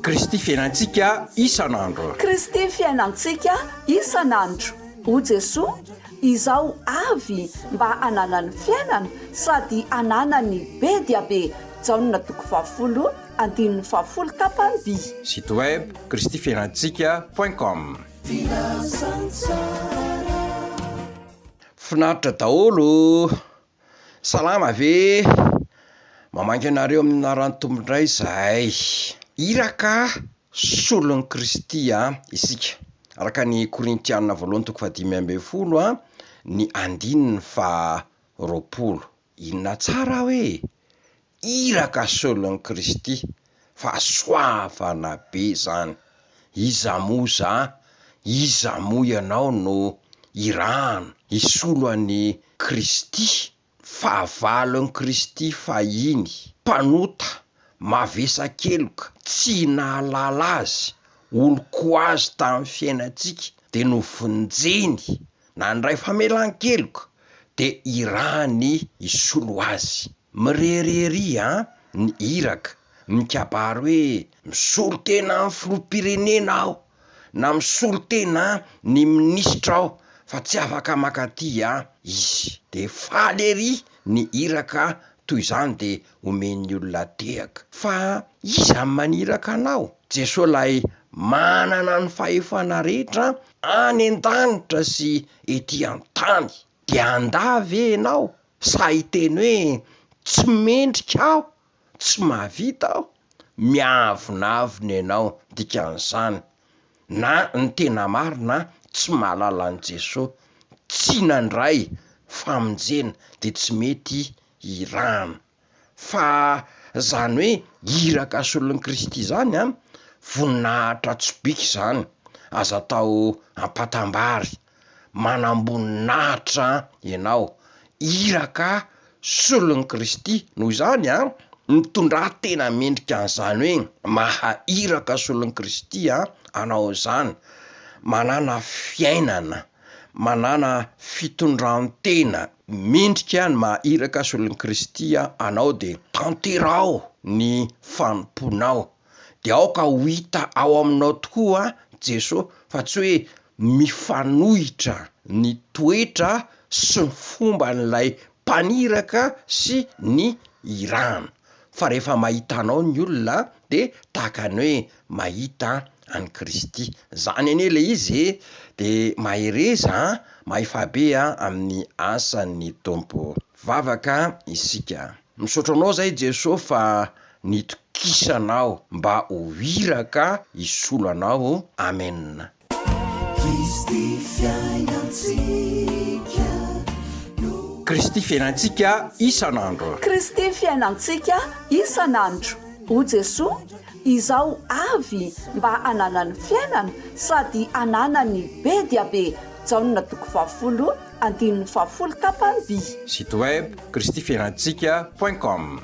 Kristy fiainantsika isan'andro. Kristy fiainantsika isan'andro. O Jesosy, izao avy mba ananany fiainana sady ananany be dia be. Jaonina toko 20 andininy 20 tapany by. Site web kristyfiainantsika.com. Finaritra daholo. Salama ve? Mamangy anareo amin'ny anaran'ny tombondray izay. Iraka solon'ny Kristy isika. Araka ny Korintianina 1:5 ny andininy 20. Inona tsara hoe iraka solon'ny Kristy fa soavana be zany. Iza moa ianao no irahana isolo an'ny Kristy, fahavalon'ny Kristy fahiny, mpanota, mavesa-keloka, tsy nahalala azy, oloko azy tamin'ny fiainantsika, de novonjeny, nandray famelan-keloka, de irahany isolo azy. Mirerery ny iraka, mikabary hoe misolo tena amin'ny filoham-pirenena aho, na misolo tena ny minisitra aho, fa tsy afaka makaty izy. De faly ery ny iraka toy izany de omeny olona tehaka. Fa iza maniraka anao? Jesosy lay manana ny fahefana rehetra any an-danitra sy ety an-tany. De andavy enao? Sa hiteny hoe tsy mendrika aho, tsy mahavita aho? Miavonavona ianao dikan'izany. Na ny tena marina tsy mahalala an' Jesosy, tsy nandray famonjena de tsy mety irahana. Fa zany hoe iraka solon'ny Kristy zany voninahitra tsobika zany, aza atao ampatambary, manamboninahitra ianao. Iraka solon'ny Kristy noho izany mitondra tena mendrika an'izany hoe maha-iraka solon'ny Kristy anao zany, manana fiainana, manana fitondran-tena mendrika ny maha-iraka solon'ny Kristy anao. De tanterao ny fanomponao, de aoka ho hita ao aminao tokoa Jesosy, fa tsy hoe mifanohitra ny toetra sy ny fomba n'ilay mpaniraka sy ny irahana. Fa rehefa mahita anao ny olona de tahaka ny hoe mahita an'i Kristy. Zany anie le izy de mahereza mahefabe amin'ny asan'ny tompo. Vavaka isika. Misaotra anao zay Jesosy fa nitokisanao mba ho iraka isolo anao. Amen. Kristy fiainantsika isan'andro. Kristy fiainantsika isan'andro. O Jesosy, izao avy mba ananany fiainana sady ananany be dia be. Jaonina toko 20 andininy 20 tapany by. Site web kristyfiainantsika.com.